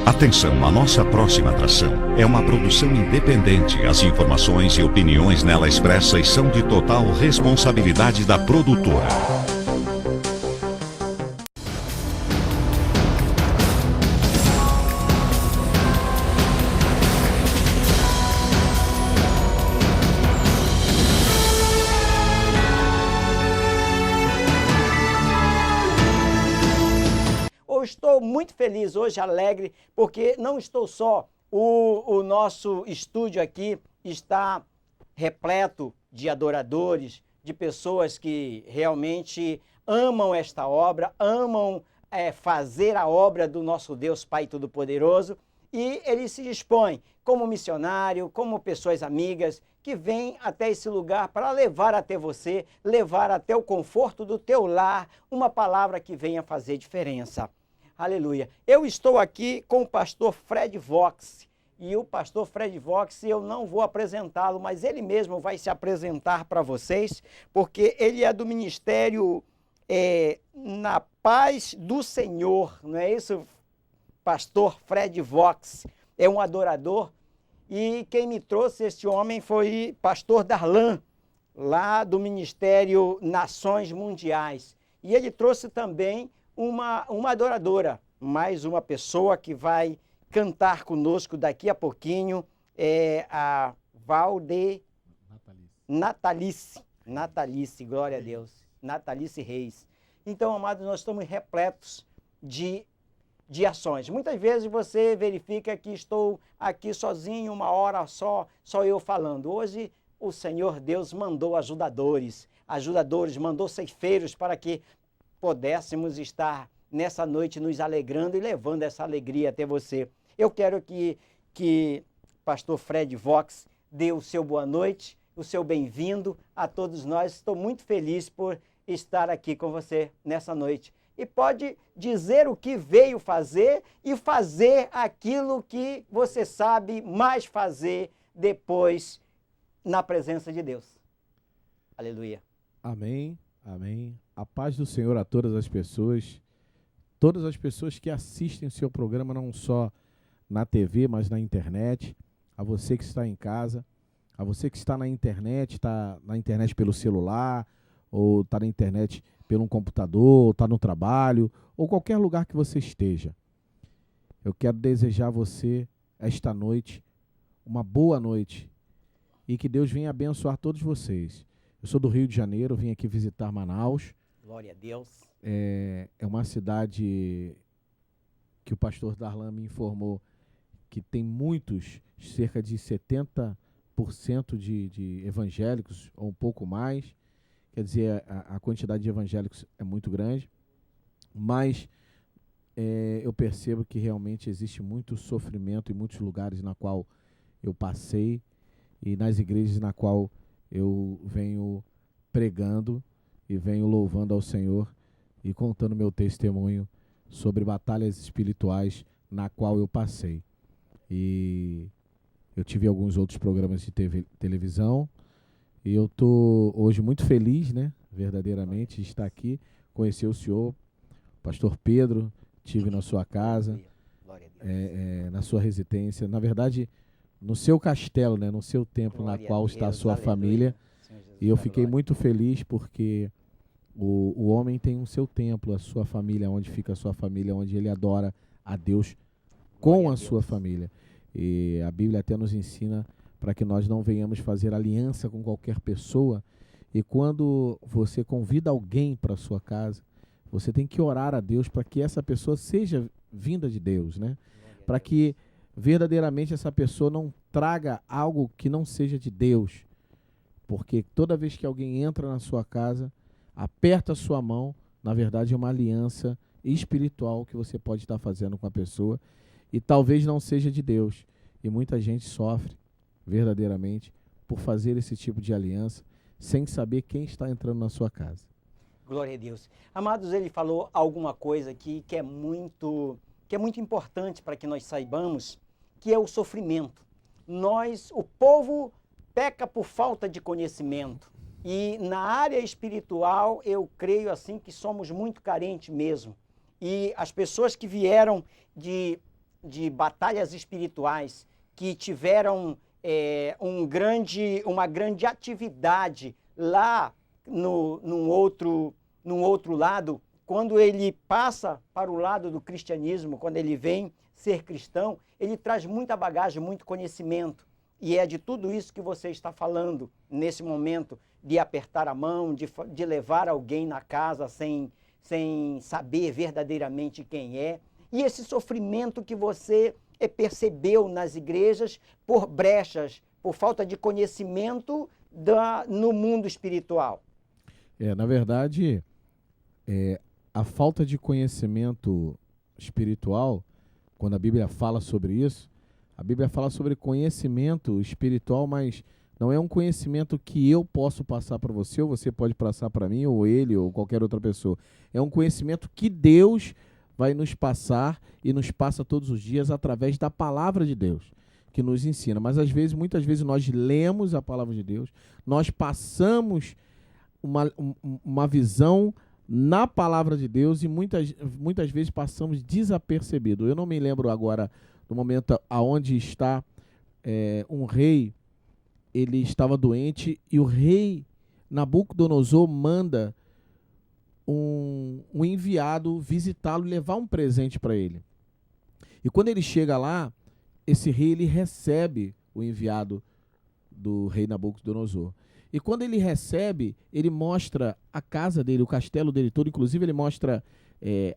Atenção, a nossa próxima atração é uma produção independente. As informações e opiniões nela expressas são de total responsabilidade da produtora. Estou muito feliz hoje, alegre, porque não estou só. O nosso estúdio aqui está repleto de adoradores, de pessoas que realmente amam esta obra, amam fazer a obra do nosso Deus Pai Todo-Poderoso, e ele se dispõe como missionário, como pessoas amigas, que vêm até esse lugar para levar até você, levar até o conforto do teu lar, uma palavra que venha fazer diferença. Aleluia. Eu estou aqui com o pastor Fred Vox. E o pastor Fred Vox, eu não vou apresentá-lo, mas ele mesmo vai se apresentar para vocês, porque ele é do ministério Na Paz do Senhor, não é isso? Pastor Fred Vox é um adorador. E quem me trouxe este homem foi pastor Darlan, lá do ministério Nações Mundiais. E ele trouxe também uma adoradora, mais uma pessoa que vai cantar conosco daqui a pouquinho, é a Natalice, glória a Deus, Natalice Reis. Então, amados, nós estamos repletos de ações. Muitas vezes você verifica que estou aqui sozinho, uma hora só eu falando. Hoje, o Senhor Deus mandou ajudadores, mandou ceifeiros para que pudéssemos estar nessa noite nos alegrando e levando essa alegria até você. Eu quero que pastor Fred Vox dê o seu boa noite, o seu bem-vindo a todos nós. Estou muito feliz por estar aqui com você nessa noite. E pode dizer o que veio fazer e fazer aquilo que você sabe mais fazer depois na presença de Deus. Aleluia. Amém, amém. A paz do Senhor a todas as pessoas que assistem o seu programa, não só na TV, mas na internet, a você que está em casa, a você que está na internet, pelo celular, ou está na internet pelo computador, ou está no trabalho, ou qualquer lugar que você esteja. Eu quero desejar a você, esta noite, uma boa noite, e que Deus venha abençoar todos vocês. Eu sou do Rio de Janeiro, vim aqui visitar Manaus. Glória a Deus. É uma cidade que o pastor Darlan me informou que tem cerca de 70% de evangélicos, ou um pouco mais. Quer dizer, a quantidade de evangélicos é muito grande, mas eu percebo que realmente existe muito sofrimento em muitos lugares na qual eu passei e nas igrejas na qual eu venho pregando e venho louvando ao Senhor e contando meu testemunho sobre batalhas espirituais na qual eu passei. E eu tive alguns outros programas de televisão e eu estou hoje muito feliz, né, verdadeiramente, de estar aqui, conhecer o senhor, pastor Pedro, estive na sua casa, na sua residência, na verdade, no seu castelo, né, no seu templo, na qual está a sua família. E eu fiquei muito feliz porque o homem tem o seu templo, a sua família, onde fica a sua família, onde ele adora a Deus com a sua família. E a Bíblia até nos ensina para que nós não venhamos fazer aliança com qualquer pessoa. E quando você convida alguém para a sua casa, você tem que orar a Deus para que essa pessoa seja vinda de Deus, né? Para que verdadeiramente essa pessoa não traga algo que não seja de Deus. Porque toda vez que alguém entra na sua casa, aperta a sua mão, na verdade é uma aliança espiritual que você pode estar fazendo com a pessoa e talvez não seja de Deus. E muita gente sofre verdadeiramente por fazer esse tipo de aliança sem saber quem está entrando na sua casa. Glória a Deus. Amados, ele falou alguma coisa aqui que é muito importante para que nós saibamos, que é o sofrimento. O povo peca por falta de conhecimento. E na área espiritual, eu creio assim que somos muito carentes mesmo. E as pessoas que vieram de batalhas espirituais, que tiveram uma grande atividade lá num outro lado, quando ele passa para o lado do cristianismo, quando ele vem ser cristão, ele traz muita bagagem, muito conhecimento. E é de tudo isso que você está falando nesse momento, de apertar a mão, de levar alguém na casa sem saber verdadeiramente quem é. E esse sofrimento que você percebeu nas igrejas por brechas, por falta de conhecimento no mundo espiritual. Na verdade, a falta de conhecimento espiritual, quando a Bíblia fala sobre isso, a Bíblia fala sobre conhecimento espiritual, mas não é um conhecimento que eu posso passar para você, ou você pode passar para mim, ou ele, ou qualquer outra pessoa. É um conhecimento que Deus vai nos passar e nos passa todos os dias através da palavra de Deus, que nos ensina. Mas muitas vezes nós lemos a palavra de Deus, nós passamos uma visão na palavra de Deus e muitas vezes passamos desapercebido. Eu não me lembro agora do momento aonde está um rei, ele estava doente e o rei Nabucodonosor manda um enviado visitá-lo e levar um presente para ele. E quando ele chega lá, esse rei ele recebe o enviado do rei Nabucodonosor. E quando ele recebe, ele mostra a casa dele, o castelo dele todo, inclusive ele mostra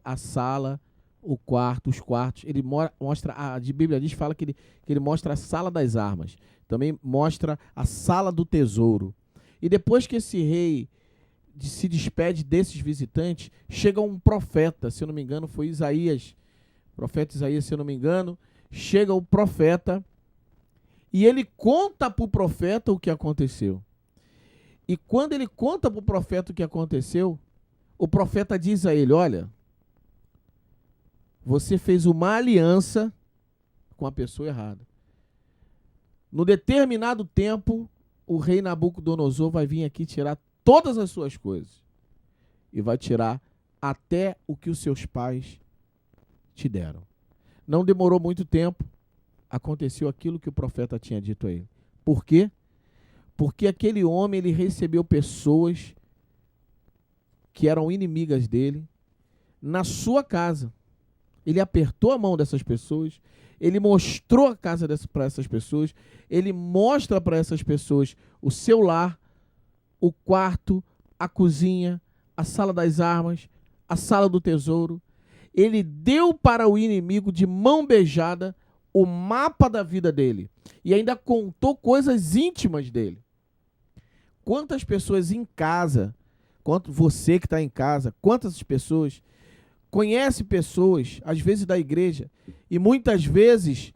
a sala, o quarto, os quartos, ele mostra, a Bíblia diz, fala que ele mostra a sala das armas, também mostra a sala do tesouro. E depois que esse rei se despede desses visitantes, chega um profeta, se eu não me engano foi Isaías, profeta Isaías, se eu não me engano, chega o profeta e ele conta para o profeta o que aconteceu. E quando ele conta para o profeta o que aconteceu, o profeta diz a ele, olha, você fez uma aliança com a pessoa errada. No determinado tempo, o rei Nabucodonosor vai vir aqui tirar todas as suas coisas. E vai tirar até o que os seus pais te deram. Não demorou muito tempo, aconteceu aquilo que o profeta tinha dito a ele. Por quê? Porque aquele homem, ele recebeu pessoas que eram inimigas dele na sua casa. Ele apertou a mão dessas pessoas, ele mostrou a casa para essas pessoas, ele mostra para essas pessoas o seu lar, o quarto, a cozinha, a sala das armas, a sala do tesouro. Ele deu para o inimigo de mão beijada o mapa da vida dele e ainda contou coisas íntimas dele. Quantas pessoas em casa, quanto você que está em casa, quantas pessoas conhece pessoas, às vezes da igreja, e muitas vezes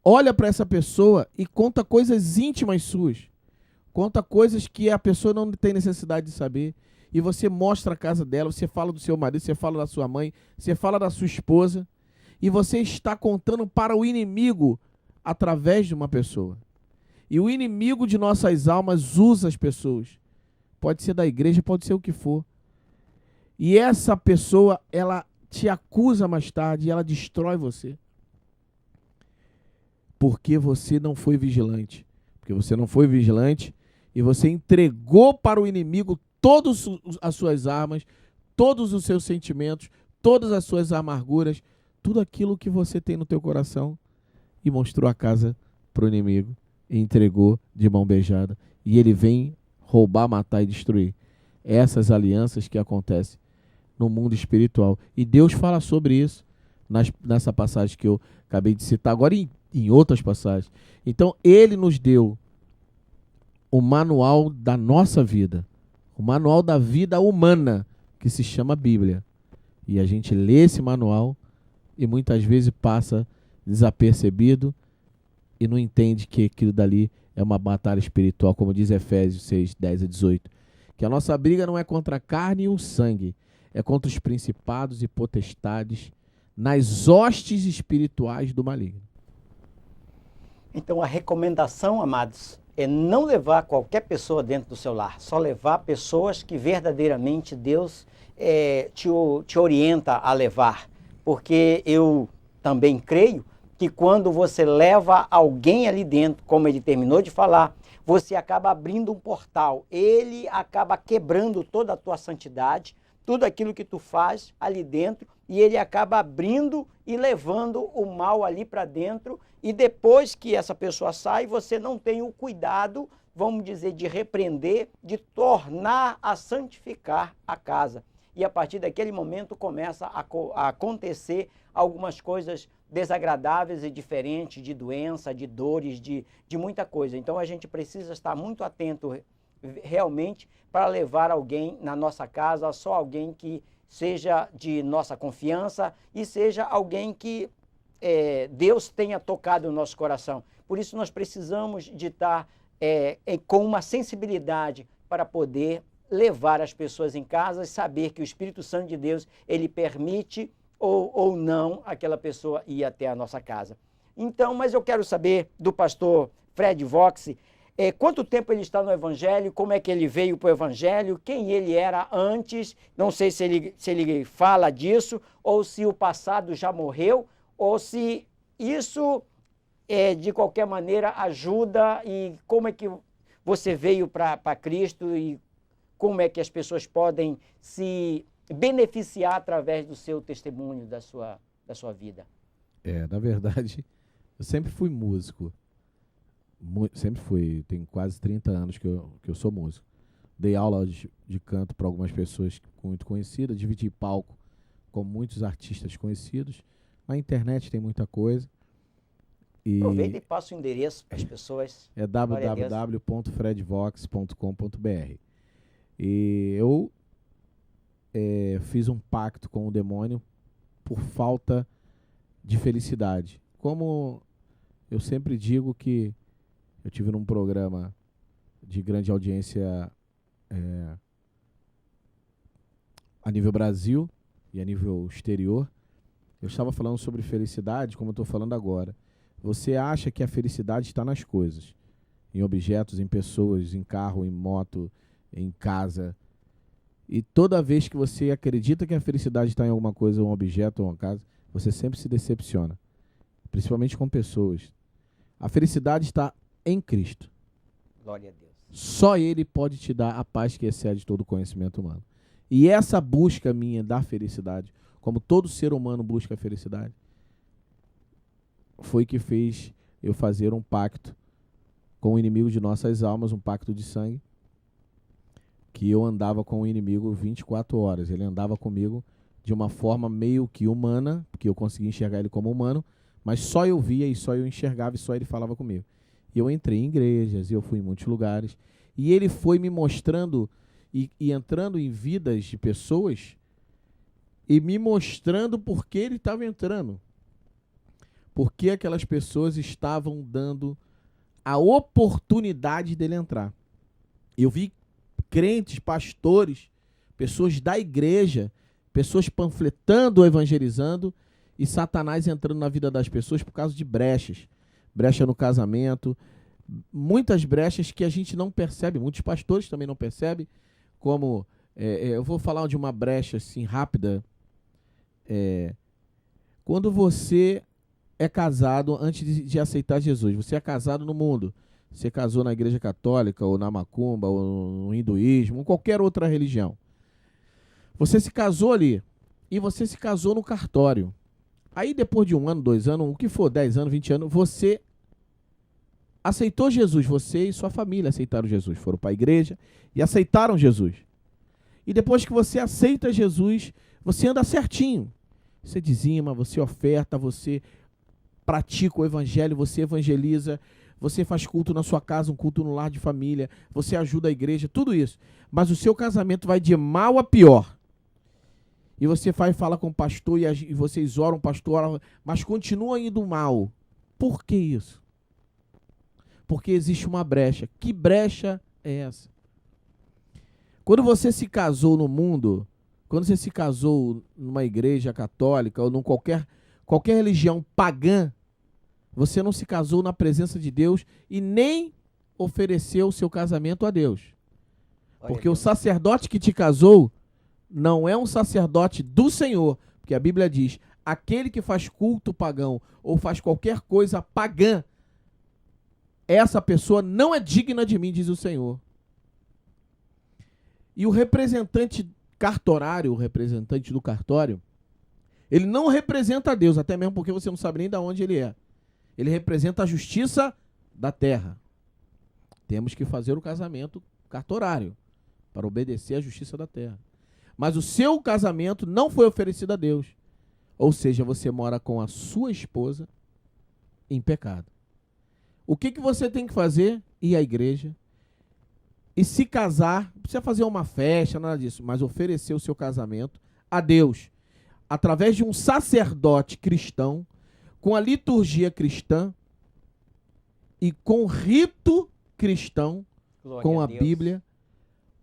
olha para essa pessoa e conta coisas íntimas suas, conta coisas que a pessoa não tem necessidade de saber, e você mostra a casa dela, você fala do seu marido, você fala da sua mãe, você fala da sua esposa, e você está contando para o inimigo através de uma pessoa. E o inimigo de nossas almas usa as pessoas. Pode ser da igreja, pode ser o que for. E essa pessoa, ela te acusa mais tarde e ela destrói você. Porque você não foi vigilante. Porque você não foi vigilante e você entregou para o inimigo todas as suas armas, todos os seus sentimentos, todas as suas amarguras, tudo aquilo que você tem no teu coração, e mostrou a casa para o inimigo e entregou de mão beijada. E ele vem roubar, matar e destruir. Essas alianças que acontecem no mundo espiritual. E Deus fala sobre isso nessa passagem que eu acabei de citar, agora em outras passagens. Então, ele nos deu o manual da nossa vida, o manual da vida humana, que se chama Bíblia. E a gente lê esse manual e muitas vezes passa desapercebido e não entende que aquilo dali é uma batalha espiritual, como diz Efésios 6, 10 a 18. Que a nossa briga não é contra a carne e o sangue, é contra os principados e potestades nas hostes espirituais do maligno. Então a recomendação, amados, é não levar qualquer pessoa dentro do seu lar, só levar pessoas que verdadeiramente Deus te orienta a levar. Porque eu também creio que quando você leva alguém ali dentro, como ele terminou de falar, você acaba abrindo um portal, ele acaba quebrando toda a tua santidade, tudo aquilo que tu faz ali dentro, e ele acaba abrindo e levando o mal ali para dentro, e depois que essa pessoa sai, você não tem o cuidado, vamos dizer, de repreender, de tornar a santificar a casa. E a partir daquele momento começa a acontecer algumas coisas desagradáveis e diferentes, de doença, de dores, de muita coisa. Então a gente precisa estar muito atento realmente para levar alguém na nossa casa, só alguém que seja de nossa confiança e seja alguém que Deus tenha tocado no nosso coração. Por isso nós precisamos de estar com uma sensibilidade para poder levar as pessoas em casa e saber que o Espírito Santo de Deus, ele permite ou não aquela pessoa ir até a nossa casa. Então, mas eu quero saber do pastor Fred Vox, quanto tempo ele está no Evangelho, como é que ele veio para o Evangelho, quem ele era antes, não sei se ele fala disso, ou se o passado já morreu, ou se isso, de qualquer maneira, ajuda, e como é que você veio para Cristo e como é que as pessoas podem se beneficiar através do seu testemunho, da sua vida. Na verdade, eu sempre fui músico. Sempre fui. Tem quase 30 anos que eu sou músico. Dei aula de canto para algumas pessoas muito conhecidas, dividi palco com muitos artistas conhecidos. Na internet tem muita coisa. Aproveita e passa o endereço para as pessoas. É www.fredvox.com.br. E eu fiz um pacto com o demônio por falta de felicidade. Como eu sempre digo que eu tive num programa de grande audiência a nível Brasil e a nível exterior, eu estava falando sobre felicidade, como eu estou falando agora. Você acha que a felicidade está nas coisas, em objetos, em pessoas, em carro, em moto, em casa. E toda vez que você acredita que a felicidade está em alguma coisa, um objeto ou uma casa, você sempre se decepciona. Principalmente com pessoas. A felicidade está em Cristo. Glória a Deus. Só Ele pode te dar a paz que excede todo o conhecimento humano. E essa busca minha da felicidade, como todo ser humano busca a felicidade, foi que fez eu fazer um pacto com o inimigo de nossas almas, um pacto de sangue, que eu andava com o inimigo 24 horas. Ele andava comigo de uma forma meio que humana, porque eu conseguia enxergar ele como humano, mas só eu via e só eu enxergava e só ele falava comigo. E eu entrei em igrejas, e eu fui em muitos lugares, e ele foi me mostrando e entrando em vidas de pessoas e me mostrando por que ele estava entrando. Por que aquelas pessoas estavam dando a oportunidade dele entrar. Eu vi crentes, pastores, pessoas da igreja, pessoas panfletando, evangelizando, e Satanás entrando na vida das pessoas por causa de brechas. Brecha no casamento, muitas brechas que a gente não percebe, muitos pastores também não percebem, como, eu vou falar de uma brecha assim rápida, quando você é casado antes de aceitar Jesus, você é casado no mundo, você casou na igreja católica, ou na macumba, ou no hinduísmo, ou qualquer outra religião. Você se casou ali, e você se casou no cartório. Aí depois de 1 ano, 2 anos, o que for, 10 anos, 20 anos, você aceitou Jesus, você e sua família aceitaram Jesus, foram para a igreja e aceitaram Jesus. E depois que você aceita Jesus, você anda certinho. Você dizima, você oferta, você pratica o evangelho, você evangeliza, você faz culto na sua casa, um culto no lar de família, você ajuda a igreja, tudo isso. Mas o seu casamento vai de mal a pior. E você vai falar com o pastor e vocês oram, pastor, mas continua indo mal. Por que isso? Porque existe uma brecha. Que brecha é essa? Quando você se casou no mundo, quando você se casou numa igreja católica ou num qualquer religião pagã, você não se casou na presença de Deus e nem ofereceu o seu casamento a Deus. Porque o sacerdote que te casou não é um sacerdote do Senhor, porque a Bíblia diz, aquele que faz culto pagão ou faz qualquer coisa pagã, essa pessoa não é digna de mim, diz o Senhor. E o representante cartorário, o representante do cartório, ele não representa a Deus, até mesmo porque você não sabe nem de onde ele é. Ele representa a justiça da terra. Temos que fazer o casamento cartorário para obedecer à justiça da terra. Mas o seu casamento não foi oferecido a Deus. Ou seja, você mora com a sua esposa em pecado. O que você tem que fazer? Ir à igreja e se casar. Não precisa fazer uma festa, nada disso, mas oferecer o seu casamento a Deus através de um sacerdote cristão, com a liturgia cristã e com o rito cristão, glória com a Bíblia,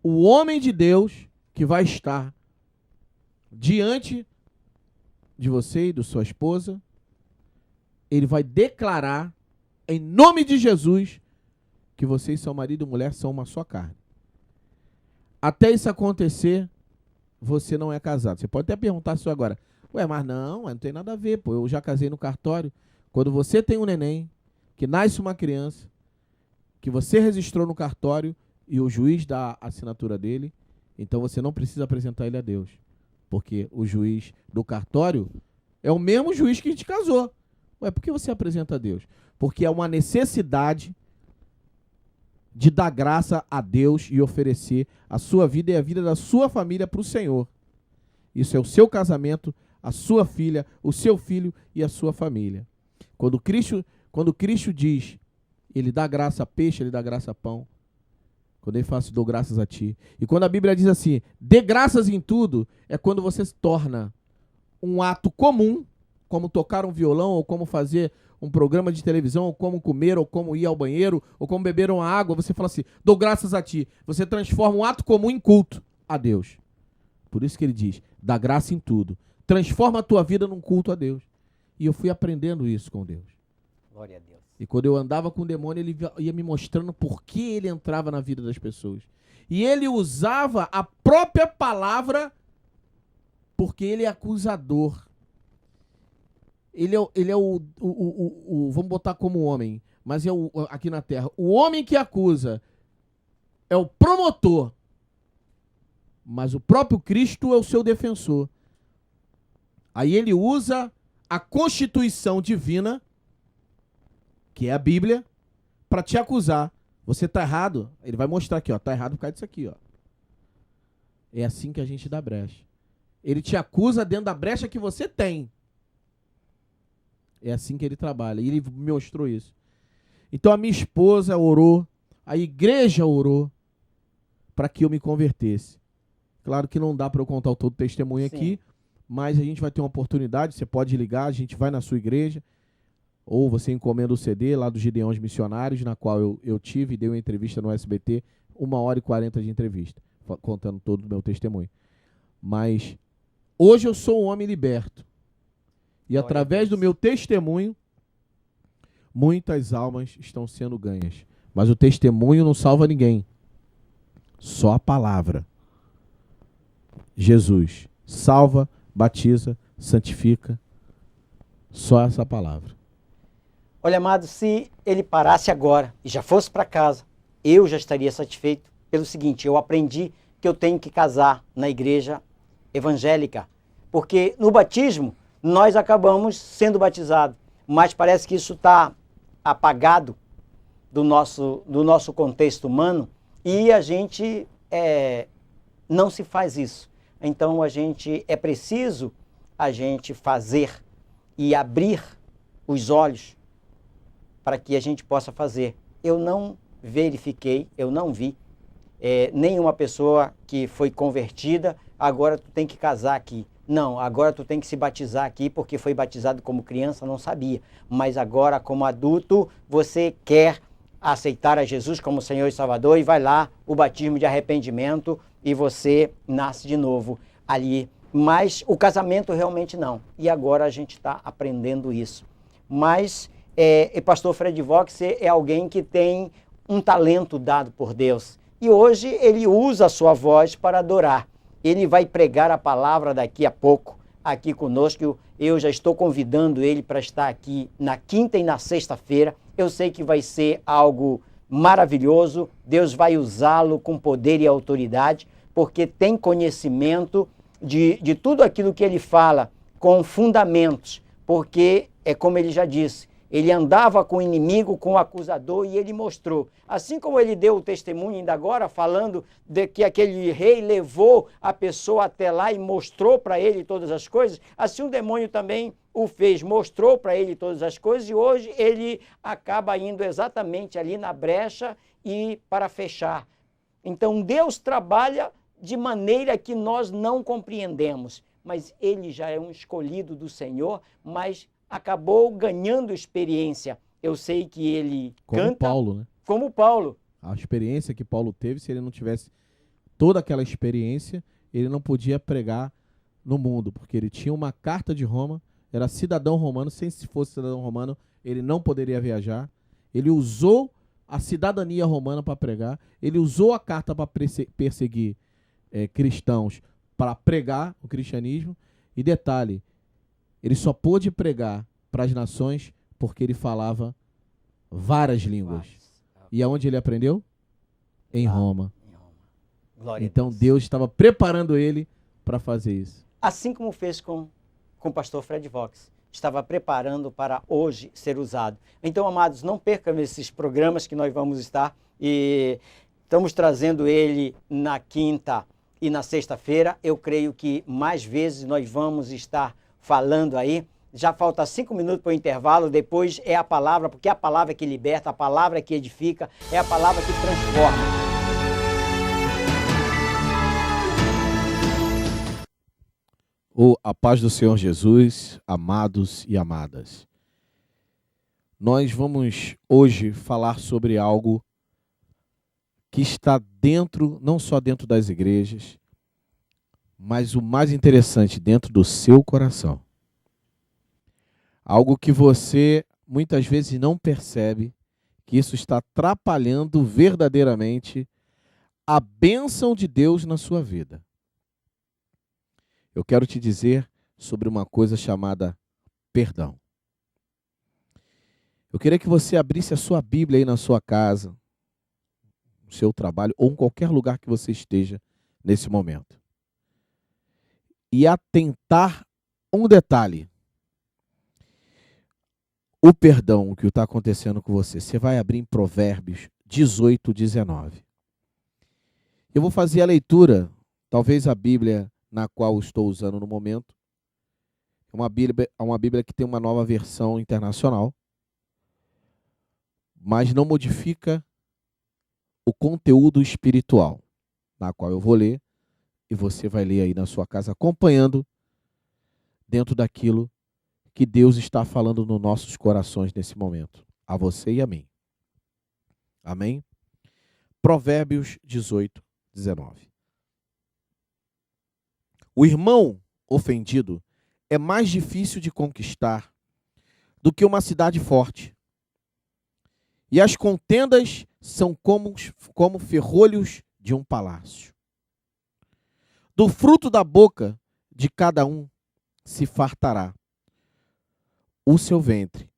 o homem de Deus que vai estar diante de você e de sua esposa, ele vai declarar em nome de Jesus que vocês, seu marido e mulher, são uma só carne. Até isso acontecer, você não é casado. Você pode até perguntar isso agora. Ué, mas não tem nada a ver, pô. Eu já casei no cartório. Quando você tem um neném, que nasce uma criança, que você registrou no cartório e o juiz dá a assinatura dele, então você não precisa apresentar ele a Deus. Porque o juiz do cartório é o mesmo juiz que te casou. Ué, por que você apresenta a Deus? Porque é uma necessidade de dar graça a Deus e oferecer a sua vida e a vida da sua família para o Senhor. Isso é o seu casamento, a sua filha, o seu filho e a sua família. Quando Cristo diz, ele dá graça a peixe, ele dá graça a pão. Quando ele fala assim, dou graças a ti. E quando a Bíblia diz assim, dê graças em tudo, é quando você se torna um ato comum, como tocar um violão, ou como fazer um programa de televisão, ou como comer, ou como ir ao banheiro, ou como beber uma água. Você fala assim, dou graças a ti. Você transforma um ato comum em culto a Deus. Por isso que ele diz, dá graça em tudo. Transforma a tua vida num culto a Deus. E eu fui aprendendo isso com Deus. Glória a Deus. E quando eu andava com o demônio, ele ia me mostrando por que ele entrava na vida das pessoas. E ele usava a própria palavra porque ele é acusador. Ele é o vamos botar como homem, mas é aqui na terra. O homem que acusa é o promotor, mas o próprio Cristo é o seu defensor. Aí ele usa a Constituição divina, que é a Bíblia, para te acusar. Você está errado. Ele vai mostrar aqui, ó, tá errado por causa disso aqui, ó. É assim que a gente dá brecha. Ele te acusa dentro da brecha que você tem. É assim que ele trabalha. E ele me mostrou isso. Então a minha esposa orou, a igreja orou para que eu me convertesse. Claro que não dá para eu contar todo o testemunho aqui, mas a gente vai ter uma oportunidade, você pode ligar, a gente vai na sua igreja, ou você encomenda o CD lá dos Gideões Missionários, na qual eu tive e dei uma entrevista no SBT, 1h40 de entrevista, contando todo o meu testemunho. Mas hoje eu sou um homem liberto. E através do meu testemunho, muitas almas estão sendo ganhas. Mas o testemunho não salva ninguém. Só a palavra. Jesus salva, batiza, santifica. Só essa palavra. Olha, amado, se ele parasse agora e já fosse para casa, eu já estaria satisfeito pelo seguinte, eu aprendi que eu tenho que casar na igreja evangélica. Porque no batismo, nós acabamos sendo batizados, mas parece que isso está apagado do nosso contexto humano e a gente não se faz isso. Então é preciso a gente fazer e abrir os olhos para que a gente possa fazer. Eu não verifiquei, eu não vi nenhuma pessoa que foi convertida, agora tu tem que casar aqui. Não, agora tu tem que se batizar aqui porque foi batizado como criança, não sabia. Mas agora, como adulto, você quer aceitar a Jesus como Senhor e Salvador e vai lá, o batismo de arrependimento, e você nasce de novo ali. Mas o casamento realmente não. E agora a gente está aprendendo isso. Mas pastor Fred Vox é alguém que tem um talento dado por Deus. E hoje ele usa a sua voz para adorar. Ele vai pregar a palavra daqui a pouco, aqui conosco. Eu já estou convidando ele para estar aqui na quinta e na sexta-feira. Eu sei que vai ser algo maravilhoso. Deus vai usá-lo com poder e autoridade, porque tem conhecimento de tudo aquilo que ele fala, com fundamentos. Porque, é como ele já disse, ele andava com o inimigo, com o acusador, e ele mostrou. Assim como ele deu o testemunho ainda agora, falando de que aquele rei levou a pessoa até lá e mostrou para ele todas as coisas, assim o demônio também o fez, mostrou para ele todas as coisas, e hoje ele acaba indo exatamente ali na brecha e para fechar. Então Deus trabalha de maneira que nós não compreendemos, mas ele já é um escolhido do Senhor, mas acabou ganhando experiência. Eu sei que ele canta... Paulo, né? Como Paulo. A experiência que Paulo teve, se ele não tivesse toda aquela experiência, ele não podia pregar no mundo, porque ele tinha uma carta de Roma, era cidadão romano, se fosse cidadão romano, ele não poderia viajar. Ele usou a cidadania romana para pregar, ele usou a carta para perseguir cristãos, para pregar o cristianismo. E detalhe, ele só pôde pregar para as nações porque ele falava várias línguas. E aonde ele aprendeu? Em Roma. Glória então Deus estava preparando ele para fazer isso. Assim como fez com o pastor Fred Vox. Estava preparando para hoje ser usado. Então, amados, não percam esses programas que nós vamos estar. E estamos trazendo ele na quinta e na sexta-feira. Eu creio que mais vezes nós vamos estar falando aí. Já falta 5 minutos para o intervalo, depois é a palavra, porque é a palavra que liberta, a palavra que edifica, é a palavra que transforma. A paz do Senhor Jesus, amados e amadas. Nós vamos hoje falar sobre algo que está dentro, não só dentro das igrejas, mas o mais interessante, dentro do seu coração. Algo que você muitas vezes não percebe, que isso está atrapalhando verdadeiramente a bênção de Deus na sua vida. Eu quero te dizer sobre uma coisa chamada perdão. Eu queria que você abrisse a sua Bíblia aí na sua casa, no seu trabalho ou em qualquer lugar que você esteja nesse momento. E atentar um detalhe. O perdão, o que está acontecendo com você. Você vai abrir em Provérbios 18, 19. Eu vou fazer a leitura, talvez a Bíblia na qual estou usando no momento. É uma Bíblia que tem uma nova versão internacional, mas não modifica o conteúdo espiritual, na qual eu vou ler, e você vai ler aí na sua casa, acompanhando dentro daquilo que Deus está falando nos nossos corações nesse momento, a você e a mim. Amém? Provérbios 18, 19. O irmão ofendido é mais difícil de conquistar do que uma cidade forte. E as contendas são como ferrolhos de um palácio. Do fruto da boca de cada um se fartará o seu ventre.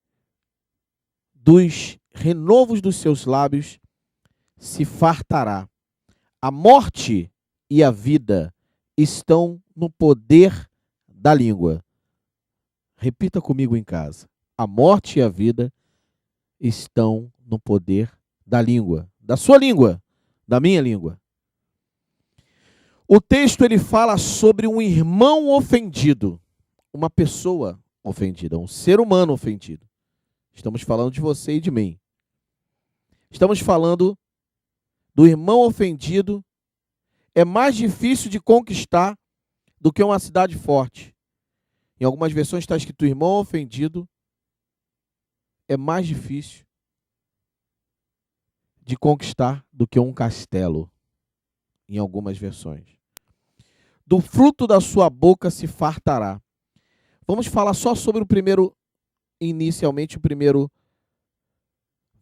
Dos renovos dos seus lábios se fartará. A morte e a vida estão no poder da língua. Repita comigo em casa. A morte e a vida estão no poder da língua. Da sua língua, da minha língua. O texto ele fala sobre um irmão ofendido, uma pessoa ofendida, um ser humano ofendido. Estamos falando de você e de mim. Estamos falando do irmão ofendido. É mais difícil de conquistar do que uma cidade forte. Em algumas versões está escrito irmão ofendido. É mais difícil de conquistar do que um castelo. em algumas versões. Do fruto da sua boca se fartará. Vamos falar só sobre inicialmente o primeiro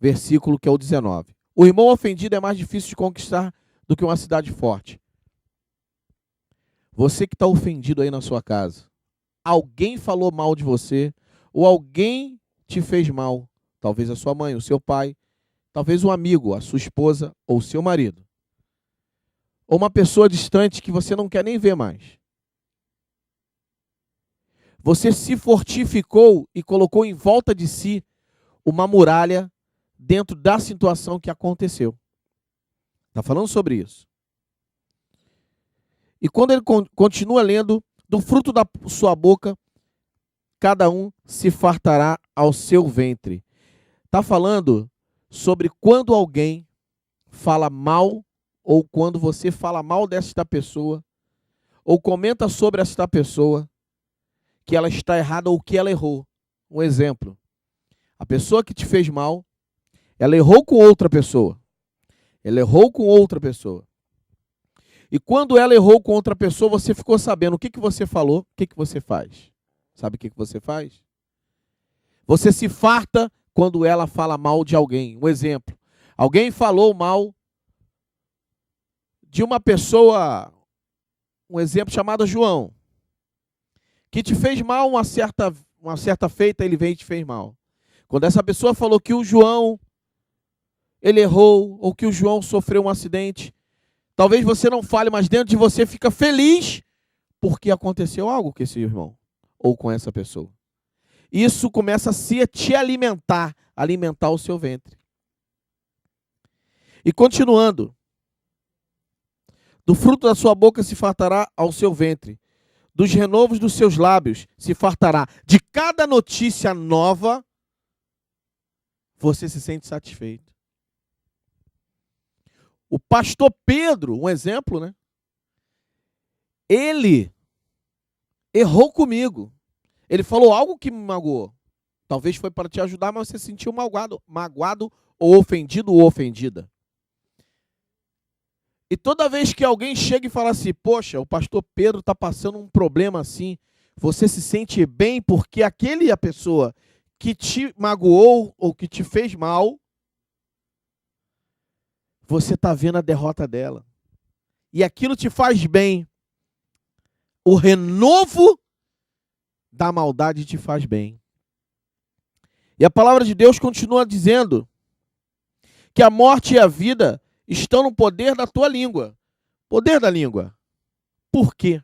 versículo, que é o 19. O irmão ofendido é mais difícil de conquistar do que uma cidade forte. Você que está ofendido aí na sua casa, alguém falou mal de você, ou alguém te fez mal, talvez a sua mãe, o seu pai, talvez um amigo, a sua esposa ou o seu marido, ou uma pessoa distante que você não quer nem ver mais. Você se fortificou e colocou em volta de si uma muralha dentro da situação que aconteceu. Está falando sobre isso. E quando ele continua lendo, do fruto da sua boca, cada um se fartará ao seu ventre. Está falando sobre quando alguém fala mal, ou quando você fala mal desta pessoa, ou comenta sobre esta pessoa, que ela está errada ou que ela errou. Um exemplo. A pessoa que te fez mal, ela errou com outra pessoa. Ela errou com outra pessoa. E quando ela errou com outra pessoa, você ficou sabendo o que você falou, o que você faz. Sabe o que você faz? Você se farta quando ela fala mal de alguém. Um exemplo. Alguém falou mal de uma pessoa, um exemplo chamado João, que te fez mal uma certa feita, ele veio e te fez mal. Quando essa pessoa falou que o João, ele errou, ou que o João sofreu um acidente, talvez você não fale, mas dentro de você fica feliz porque aconteceu algo com esse irmão ou com essa pessoa. Isso começa a te alimentar o seu ventre. E continuando, do fruto da sua boca se fartará ao seu ventre, dos renovos dos seus lábios se fartará. De cada notícia nova, você se sente satisfeito. O pastor Pedro, um exemplo, né? Ele errou comigo. Ele falou algo que me magoou. Talvez foi para te ajudar, mas você se sentiu magoado ou ofendido ou ofendida. E toda vez que alguém chega e fala assim, poxa, o pastor Pedro está passando um problema assim, você se sente bem porque a pessoa que te magoou ou que te fez mal, você está vendo a derrota dela. E aquilo te faz bem. O renovo da maldade te faz bem. E a palavra de Deus continua dizendo que a morte e a vida estão no poder da tua língua. Poder da língua. Por quê?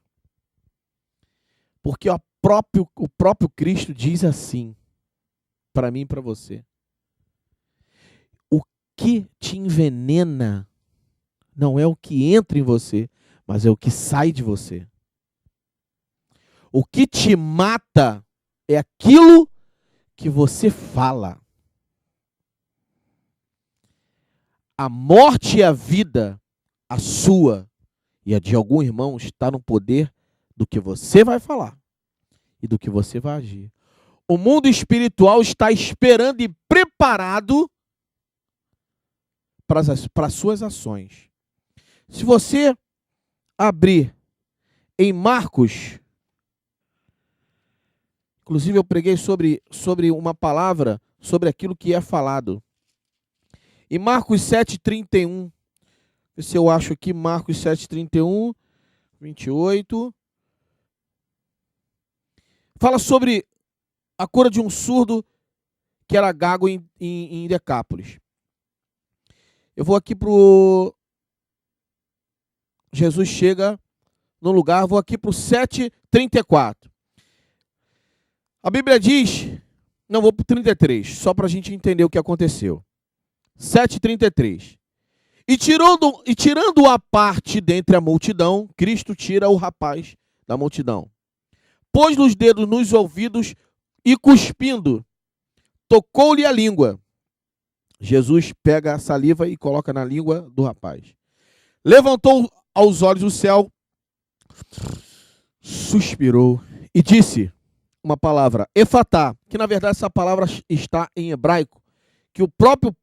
Porque o próprio Cristo diz assim, para mim e para você. O que te envenena não é o que entra em você, mas é o que sai de você. O que te mata é aquilo que você fala. A morte e a vida, a sua e a de algum irmão, está no poder do que você vai falar e do que você vai agir. O mundo espiritual está esperando e preparado para as suas ações. Se você abrir em Marcos, inclusive eu preguei sobre uma palavra, sobre aquilo que é falado. Em Marcos 7,31, se eu acho aqui, Marcos 7,31, 28, fala sobre a cura de um surdo que era gago em Decápolis. Eu vou aqui para o... Jesus chega no lugar, vou aqui para o 7,34. A Bíblia diz, não, vou para o 33, só para a gente entender o que aconteceu. 7,33. E tirando a parte dentre a multidão, Cristo tira o rapaz da multidão. Pôs os dedos nos ouvidos e cuspindo, tocou-lhe a língua. Jesus pega a saliva e coloca na língua do rapaz. Levantou aos olhos o céu, suspirou e disse uma palavra, efatá, que na verdade essa palavra está em hebraico, que o próprio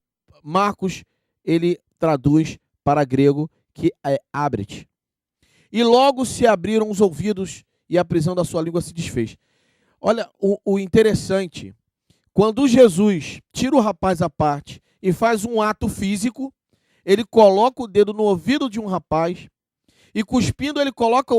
Marcos, ele traduz para grego, que é abre-te. E logo se abriram os ouvidos e a prisão da sua língua se desfez. Olha, o interessante, quando Jesus tira o rapaz à parte e faz um ato físico, ele coloca o dedo no ouvido de um rapaz e cuspindo ele coloca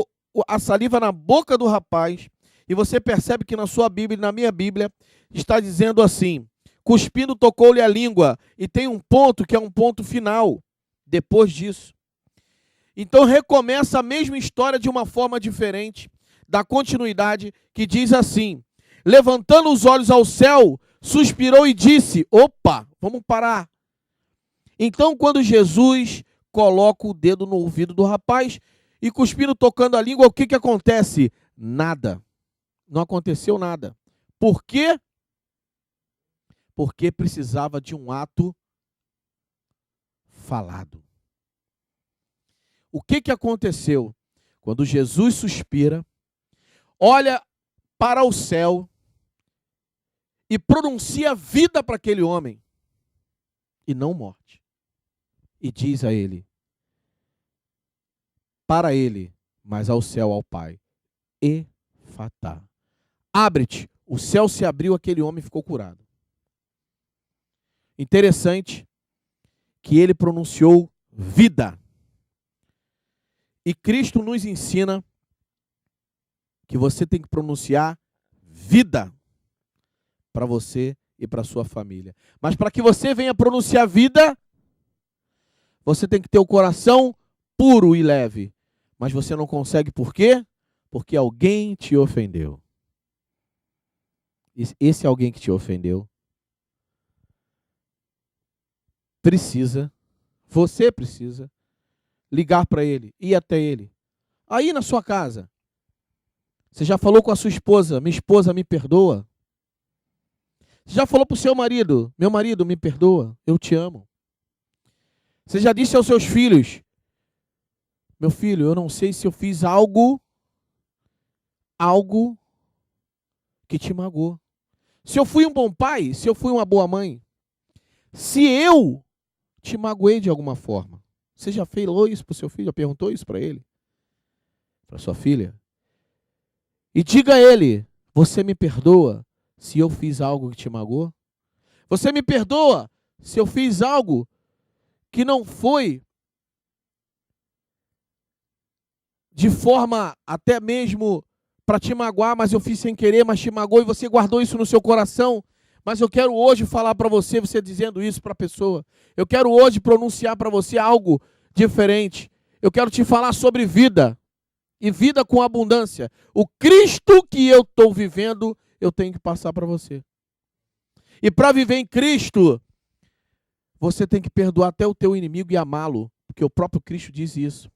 a saliva na boca do rapaz e você percebe que na sua Bíblia e na minha Bíblia está dizendo assim, cuspindo tocou-lhe a língua e tem um ponto que é um ponto final depois disso. Então recomeça a mesma história de uma forma diferente, da continuidade, que diz assim, levantando os olhos ao céu, suspirou e disse, opa, vamos parar. Então quando Jesus coloca o dedo no ouvido do rapaz e cuspindo tocando a língua, o que acontece? Nada. Não aconteceu nada. Por quê? Porque precisava de um ato falado. O que aconteceu? Quando Jesus suspira, olha para o céu e pronuncia vida para aquele homem e não morte. E diz a ele, para ele, mas ao céu, ao Pai, Efatá. Abre-te. O céu se abriu, aquele homem ficou curado. Interessante que ele pronunciou vida. E Cristo nos ensina que você tem que pronunciar vida para você e para sua família. Mas para que você venha pronunciar vida, você tem que ter o coração puro e leve. Mas você não consegue por quê? Porque alguém te ofendeu. Esse alguém que te ofendeu você precisa ligar para ele, ir até ele. Aí na sua casa, você já falou com a sua esposa, minha esposa me perdoa? Você já falou para o seu marido, meu marido me perdoa, eu te amo? Você já disse aos seus filhos, meu filho, eu não sei se eu fiz algo que te magoou. Se eu fui um bom pai, se eu fui uma boa mãe, se eu te magoei de alguma forma, você já falou isso para o seu filho? Já perguntou isso para ele? Para sua filha? E diga a ele, você me perdoa se eu fiz algo que te magoou? Você me perdoa se eu fiz algo que não foi de forma até mesmo para te magoar, mas eu fiz sem querer, mas te magoou e você guardou isso no seu coração? Mas eu quero hoje falar para você, você dizendo isso para a pessoa. Eu quero hoje pronunciar para você algo diferente. Eu quero te falar sobre vida. E vida com abundância. O Cristo que eu estou vivendo, eu tenho que passar para você. E para viver em Cristo, você tem que perdoar até o teu inimigo e amá-lo. Porque o próprio Cristo diz isso.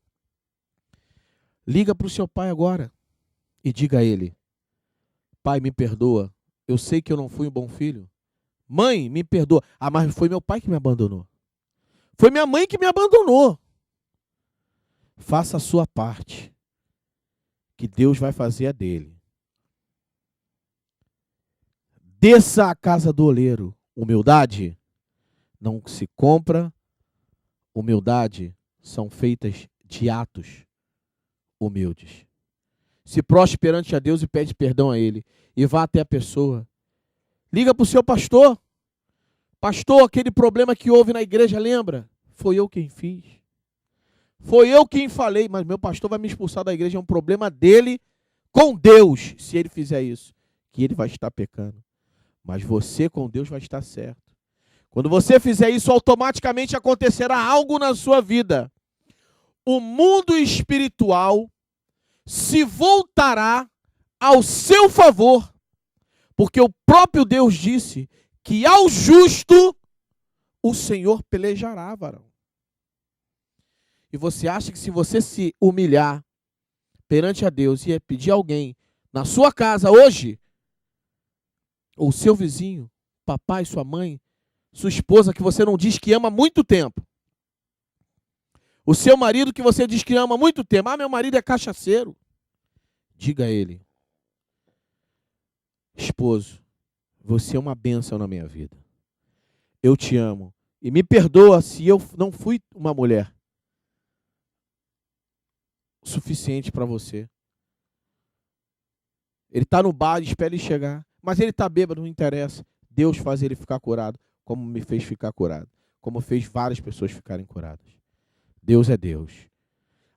Liga para o seu pai agora. E diga a ele, pai, me perdoa. Eu sei que eu não fui um bom filho. Mãe, me perdoa. Ah, mas foi meu pai que me abandonou. Foi minha mãe que me abandonou. Faça a sua parte, que Deus vai fazer a dele. Desça à casa do oleiro. Humildade não se compra. Humildade são feitas de atos humildes. Se prostre perante a Deus e pede perdão a ele. E vá até a pessoa. Liga para o seu pastor. Pastor, aquele problema que houve na igreja, lembra? Foi eu quem fiz. Foi eu quem falei, mas meu pastor vai me expulsar da igreja. É um problema dele com Deus, se ele fizer isso. Que ele vai estar pecando. Mas você com Deus vai estar certo. Quando você fizer isso, automaticamente acontecerá algo na sua vida. O mundo espiritual se voltará ao seu favor, porque o próprio Deus disse que ao justo o Senhor pelejará, varão. E você acha que se você se humilhar perante a Deus e pedir a alguém na sua casa hoje, ou seu vizinho, papai, sua mãe, sua esposa que você não diz que ama há muito tempo, o seu marido que você diz que ama há muito tempo, meu marido é cachaceiro, diga a ele, esposo, você é uma bênção na minha vida. Eu te amo. E me perdoa se eu não fui uma mulher suficiente para você. Ele está no bar, espera ele chegar. Mas ele está bêbado, não interessa. Deus faz ele ficar curado, como me fez ficar curado. Como fez várias pessoas ficarem curadas. Deus é Deus.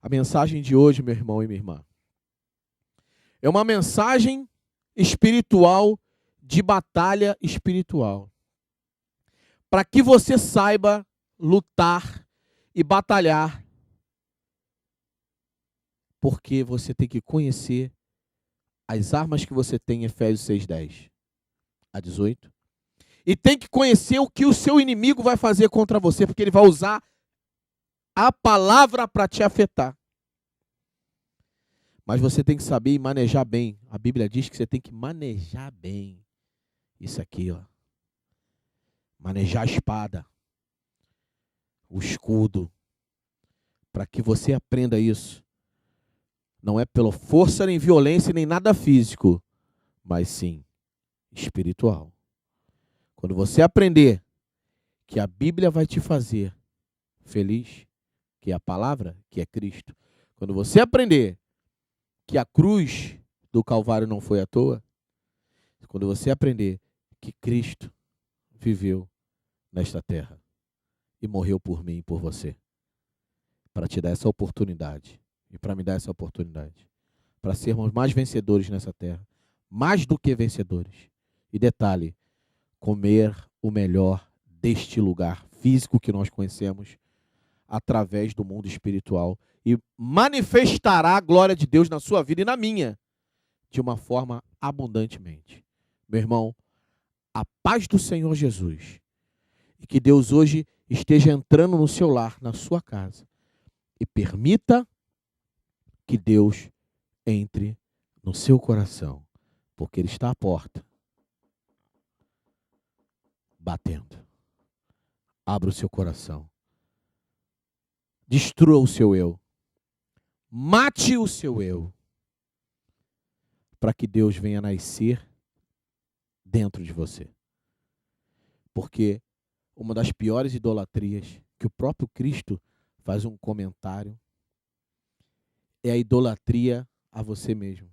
A mensagem de hoje, meu irmão e minha irmã, é uma mensagem espiritual, de batalha espiritual. Para que você saiba lutar e batalhar, porque você tem que conhecer as armas que você tem em Efésios 6:10 a 18. E tem que conhecer o que o seu inimigo vai fazer contra você, porque ele vai usar a palavra para te afetar. Mas você tem que saber e manejar bem. A Bíblia diz que você tem que manejar bem. Isso aqui, ó. Manejar a espada, o escudo, para que você aprenda isso. Não é pela força, nem violência, nem nada físico, mas sim espiritual. Quando você aprender que a Bíblia vai te fazer feliz, que é a palavra, que é Cristo. Quando você aprender que a cruz do Calvário não foi à toa, quando você aprender que Cristo viveu nesta terra e morreu por mim e por você, para te dar essa oportunidade e para me dar essa oportunidade, para sermos mais vencedores nessa terra, mais do que vencedores. E detalhe, comer o melhor deste lugar físico que nós conhecemos através do mundo espiritual e manifestará a glória de Deus na sua vida e na minha de uma forma abundantemente. Meu irmão, a paz do Senhor Jesus e que Deus hoje esteja entrando no seu lar, na sua casa e permita que Deus entre no seu coração, porque Ele está à porta, batendo. Abra o seu coração. Destrua o seu eu. Mate o seu eu. Para que Deus venha nascer dentro de você. Porque uma das piores idolatrias, que o próprio Cristo faz um comentário, é a idolatria a você mesmo.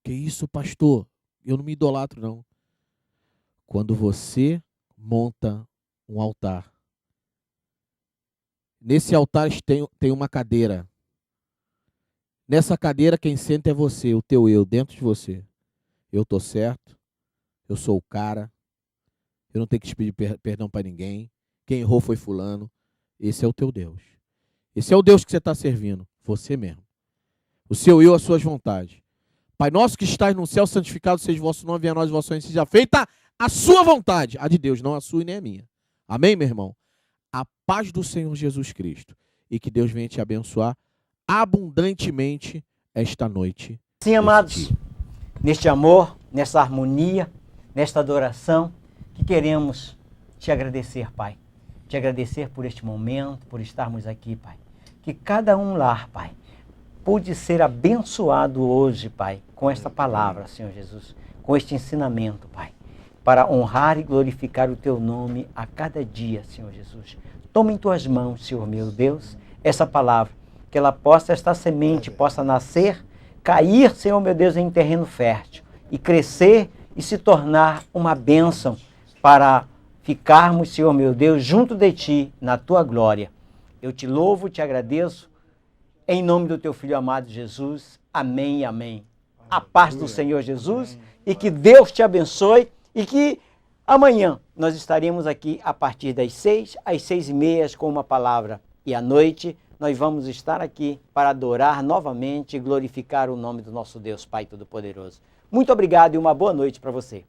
Que isso, pastor? Eu não me idolatro, não. Quando você monta um altar, nesse altar tem uma cadeira. Nessa cadeira quem senta é você, o teu eu, dentro de você. Eu estou certo, eu sou o cara, eu não tenho que pedir perdão para ninguém. Quem errou foi fulano. Esse é o teu Deus. Esse é o Deus que você está servindo, você mesmo. O seu eu, as suas vontades. Pai nosso que estás no céu, santificado seja o vosso nome, venha a nós o vosso reino, seja feita a sua vontade, a de Deus, não a sua e nem a minha. Amém, meu irmão? A paz do Senhor Jesus Cristo e que Deus venha te abençoar abundantemente esta noite. Sim, amados, neste amor, nessa harmonia, nesta adoração, que queremos te agradecer, Pai. Te agradecer por este momento, por estarmos aqui, Pai. Que cada um lar, Pai, pôde ser abençoado hoje, Pai, com esta palavra, Senhor Jesus, com este ensinamento, Pai, para honrar e glorificar o Teu nome a cada dia, Senhor Jesus. Toma em Tuas mãos, Senhor meu Deus, essa palavra, que ela possa, esta semente possa nascer, cair, Senhor meu Deus, em terreno fértil e crescer e se tornar uma bênção para ficarmos, Senhor meu Deus, junto de Ti, na Tua glória. Eu te louvo, te agradeço, em nome do Teu Filho amado Jesus. Amém e amém. A paz do Senhor Jesus e que Deus te abençoe e que amanhã nós estaremos aqui a partir das 6 às 6:30 com uma palavra e à noite nós vamos estar aqui para adorar novamente e glorificar o nome do nosso Deus Pai Todo-Poderoso. Muito obrigado e uma boa noite para você.